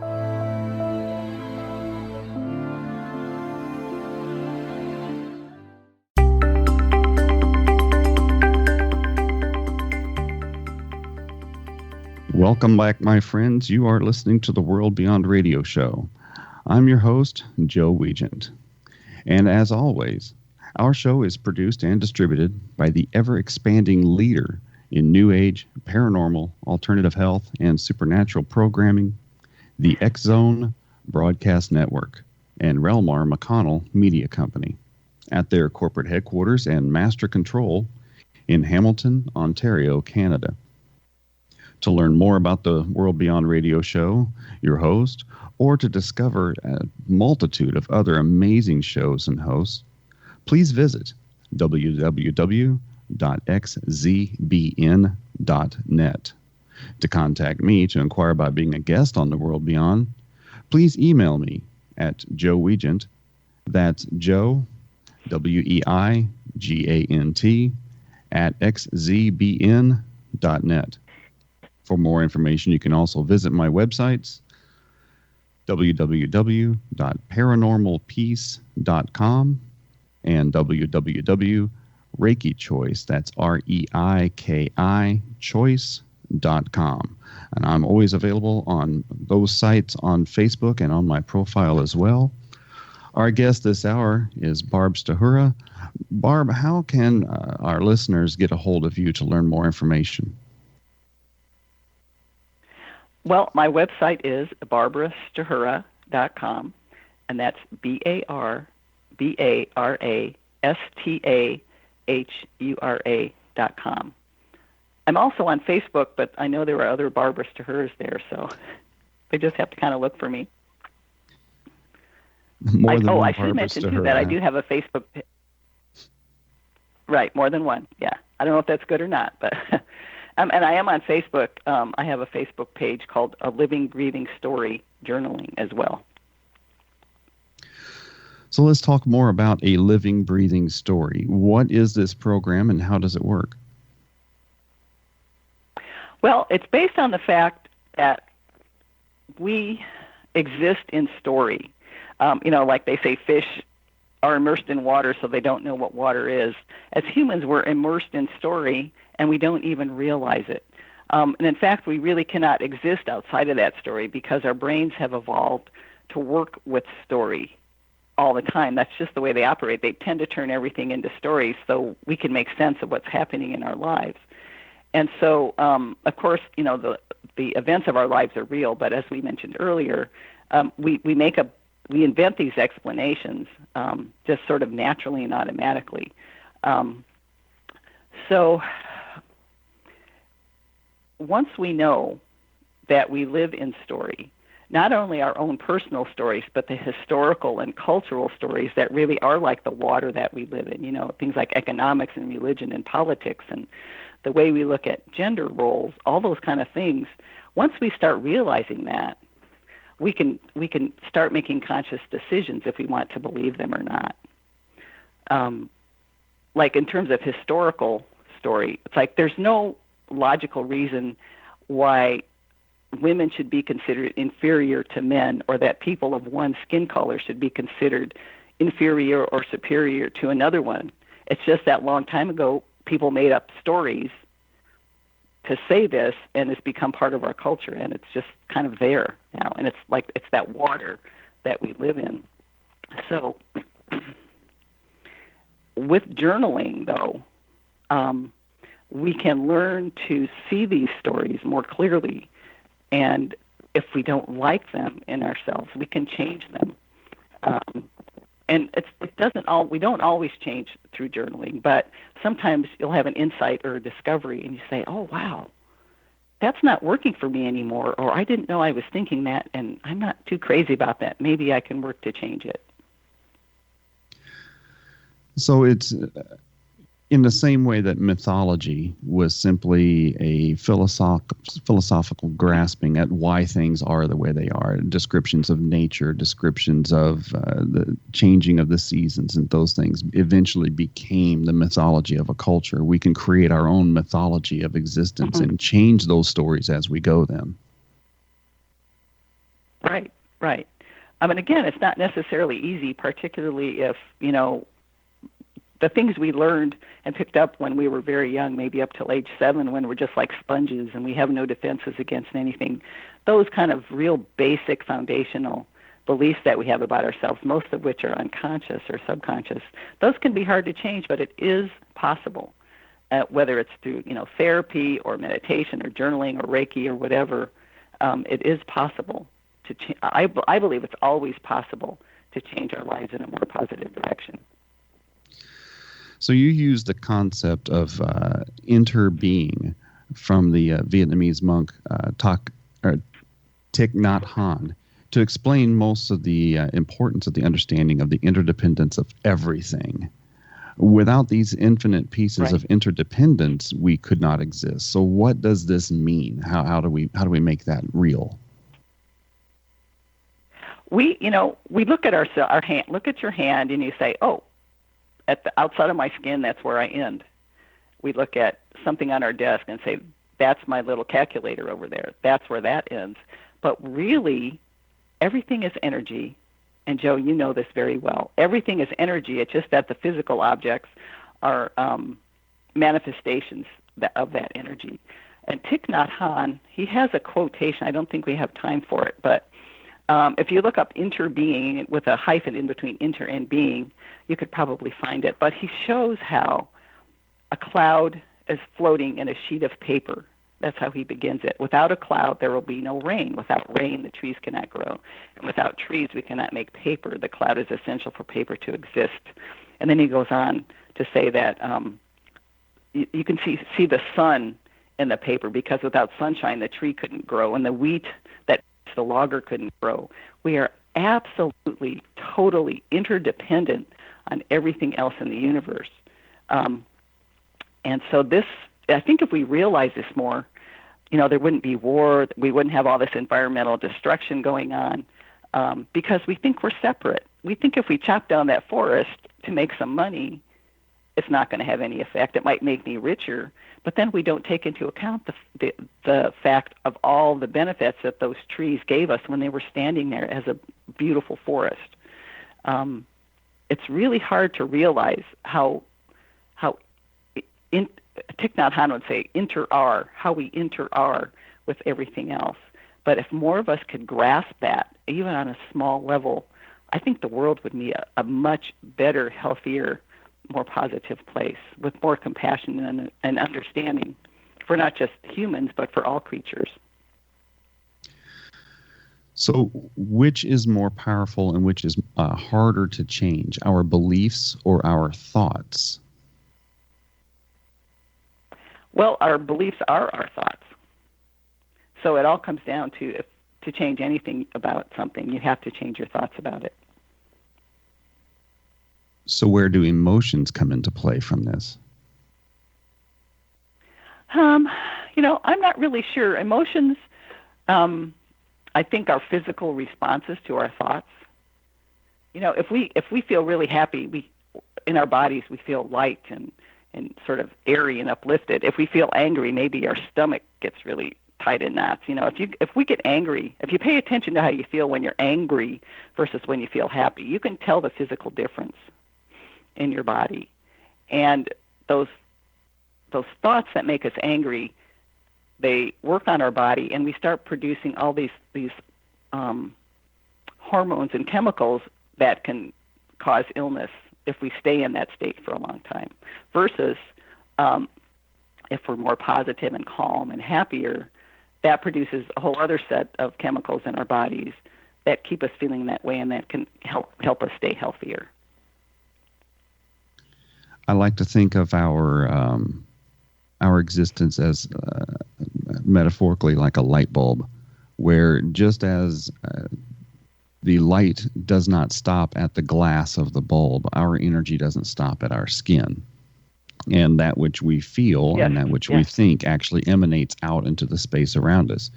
Welcome back, my friends. You are listening to the World Beyond Radio Show. I'm your host, Joe Weigant. And as always, our show is produced and distributed by the ever-expanding leader in New Age, paranormal, alternative health, and supernatural programming, the X-Zone Broadcast Network and Relmar McConnell Media Company, at their corporate headquarters and master control in Hamilton, Ontario, Canada. To learn more about the World Beyond Radio Show, your host, or to discover a multitude of other amazing shows and hosts, please visit www.xzbn.net. To contact me to inquire about being a guest on the World Beyond, please email me at Joe Weigant, that's Joe, Weigant, at xzbn.net. For more information, you can also visit my websites, www.paranormalpeace.com and www.reikichoice, that's REIKI choice.com. And I'm always available on those sites on Facebook and on my profile as well. Our guest this hour is Barb Stahura. Barb, how can our listeners get a hold of you to learn more information? Well, my website is barbarastahura.com, and that's BARBARASTAHURA.com. I'm also on Facebook, but I know there are other Barbara Stahuras there, so they just have to kind of look for me. I should mention, too, that I do have a Facebook page. Right, more than one, yeah. I don't know if that's good or not, but and I am on Facebook. I have a Facebook page called A Living, Breathing Story Journaling as well. So let's talk more about A Living, Breathing Story. What is this program and how does it work? Well, it's based on the fact that we exist in story. Like they say, fish are immersed in water, so they don't know what water is. As humans, we're immersed in story, and we don't even realize it. And in fact, we really cannot exist outside of that story because our brains have evolved to work with story all the time. That's just the way they operate. They tend to turn everything into stories so we can make sense of what's happening in our lives. And so, of course, the events of our lives are real, but as we mentioned earlier, we invent these explanations just sort of naturally and automatically. So once we know that we live in story, not only our own personal stories, but the historical and cultural stories that really are like the water that we live in, things like economics and religion and politics and the way we look at gender roles, all those kind of things. Once we start realizing that, we can start making conscious decisions if we want to believe them or not. Like in terms of historical story, it's like there's no logical reason why women should be considered inferior to men, or that people of one skin color should be considered inferior or superior to another one. It's just that long time ago, people made up stories to say this, and it's become part of our culture, and it's just kind of there now. And it's that water that we live in. So with journaling, though, we can learn to see these stories more clearly. And if we don't like them in ourselves, we can change them. And we don't always change through journaling, but sometimes you'll have an insight or a discovery and you say, oh, wow, that's not working for me anymore, or I didn't know I was thinking that, and I'm not too crazy about that. Maybe I can work to change it. So it's in the same way that mythology was simply a philosophical grasping at why things are the way they are, descriptions of nature, descriptions of the changing of the seasons, and those things eventually became the mythology of a culture. We can create our own mythology of existence and change those stories as we go then. Right. I mean, again, it's not necessarily easy, particularly if, the things we learned and picked up when we were very young, maybe up till age 7, when we're just like sponges and we have no defenses against anything, those kind of real basic foundational beliefs that we have about ourselves, most of which are unconscious or subconscious, those can be hard to change, but it is possible, whether it's through therapy or meditation or journaling or Reiki or whatever. It is possible to change. I believe it's always possible to change our lives in a more positive direction. So you use the concept of interbeing from the Vietnamese monk Thich Nhat Hanh to explain most of the importance of the understanding of the interdependence of everything. Without these infinite pieces of interdependence, we could not exist. So what does this mean? How do we make that real? We look at our hand. Look at your hand, and you say, "Oh, at the outside of my skin, that's where I end." We look at something on our desk and say, "That's my little calculator over there. That's where that ends." But really, everything is energy. And Joe, you know this very well. Everything is energy. It's just that the physical objects are manifestations of that energy. And Thich Nhat Hanh, he has a quotation. I don't think we have time for it, but If you look up interbeing with a hyphen in between inter and being, you could probably find it. But he shows how a cloud is floating in a sheet of paper. That's how he begins it. Without a cloud, there will be no rain. Without rain, the trees cannot grow. And without trees, we cannot make paper. The cloud is essential for paper to exist. And then he goes on to say that you can see the sun in the paper, because without sunshine, the tree couldn't grow, and the wheat that the logger couldn't grow. We are absolutely, totally interdependent on everything else in the universe. And so this, I think if we realize this more, there wouldn't be war, we wouldn't have all this environmental destruction going on, because we think we're separate. We think if we chop down that forest to make some money, it's not going to have any effect. It might make me richer, but then we don't take into account the fact of all the benefits that those trees gave us when they were standing there as a beautiful forest. It's really hard to realize how Thich Nhat Hanh would say, how we inter-are with everything else. But if more of us could grasp that, even on a small level, I think the world would be a much better, healthier, more positive place with more compassion and understanding for not just humans, but for all creatures. So which is more powerful and which is harder to change, our beliefs or our thoughts? Well, our beliefs are our thoughts. So it all comes down to change anything about something, you have to change your thoughts about it. So where do emotions come into play from this? I'm not really sure. Emotions, I think, are physical responses to our thoughts. If we feel really happy, in our bodies we feel light and sort of airy and uplifted. If we feel angry, maybe our stomach gets really tight in knots. If we get angry, if you pay attention to how you feel when you're angry versus when you feel happy, you can tell the physical difference in your body. And those thoughts that make us angry, they work on our body, and we start producing all these hormones and chemicals that can cause illness if we stay in that state for a long time. Versus if we're more positive and calm and happier, that produces a whole other set of chemicals in our bodies that keep us feeling that way, and that can help us stay healthier. I like to think of our existence as metaphorically like a light bulb, where just as the light does not stop at the glass of the bulb, our energy doesn't stop at our skin. And that which we feel and that which we think actually emanates out into the space around us.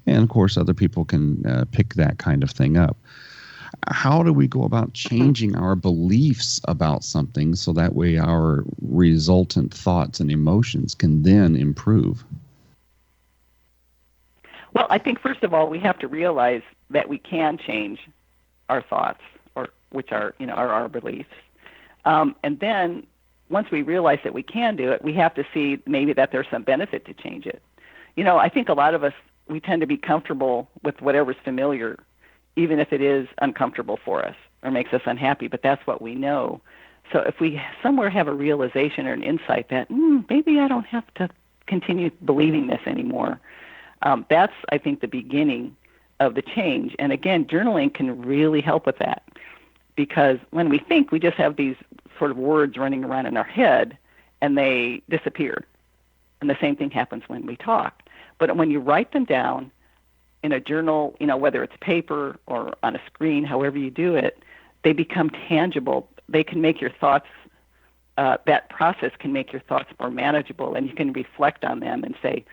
And, of course, other people can pick that kind of thing up. How do we go about changing our beliefs about something so that way our resultant thoughts and emotions can then improve? Well, I think, first of all, we have to realize that we can change our thoughts, which are our beliefs. And then once we realize that we can do it, we have to see maybe that there's some benefit to change it. I think a lot of us, we tend to be comfortable with whatever's familiar, even if it is uncomfortable for us or makes us unhappy, but that's what we know. So if we somewhere have a realization or an insight that maybe I don't have to continue believing this anymore, that's, I think, the beginning of the change. And again, journaling can really help with that, because when we think, we just have these sort of words running around in our head and they disappear. And the same thing happens when we talk. But when you write them down in a journal, whether it's paper or on a screen, however you do it, they become tangible. They can make your thoughts, that process can make your thoughts more manageable, and you can reflect on them and say,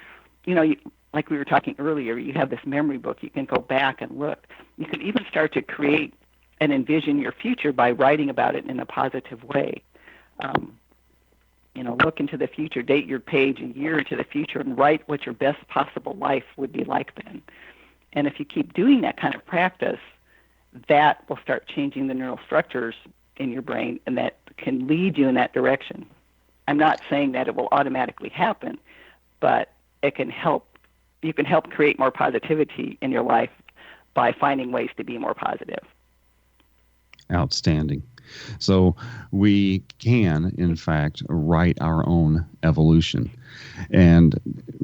like we were talking earlier, you have this memory book. You can go back and look. You can even start to create and envision your future by writing about it in a positive way. Look into the future, date your page a year into the future, and write what your best possible life would be like then. And if you keep doing that kind of practice, that will start changing the neural structures in your brain, and that can lead you in that direction. I'm not saying that it will automatically happen, but it can help. You can help create more positivity in your life by finding ways to be more positive. Outstanding. So we can, in fact, write our own evolution. And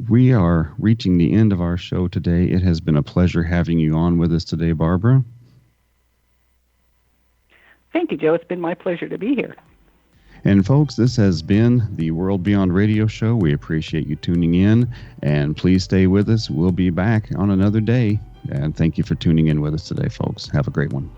we are reaching the end of our show today. It has been a pleasure having you on with us today, Barbara. Thank you, Joe. It's been my pleasure to be here. And folks, this has been the World Beyond Radio Show. We appreciate you tuning in, and please stay with us. We'll be back on another day. And thank you for tuning in with us today, folks. Have a great one.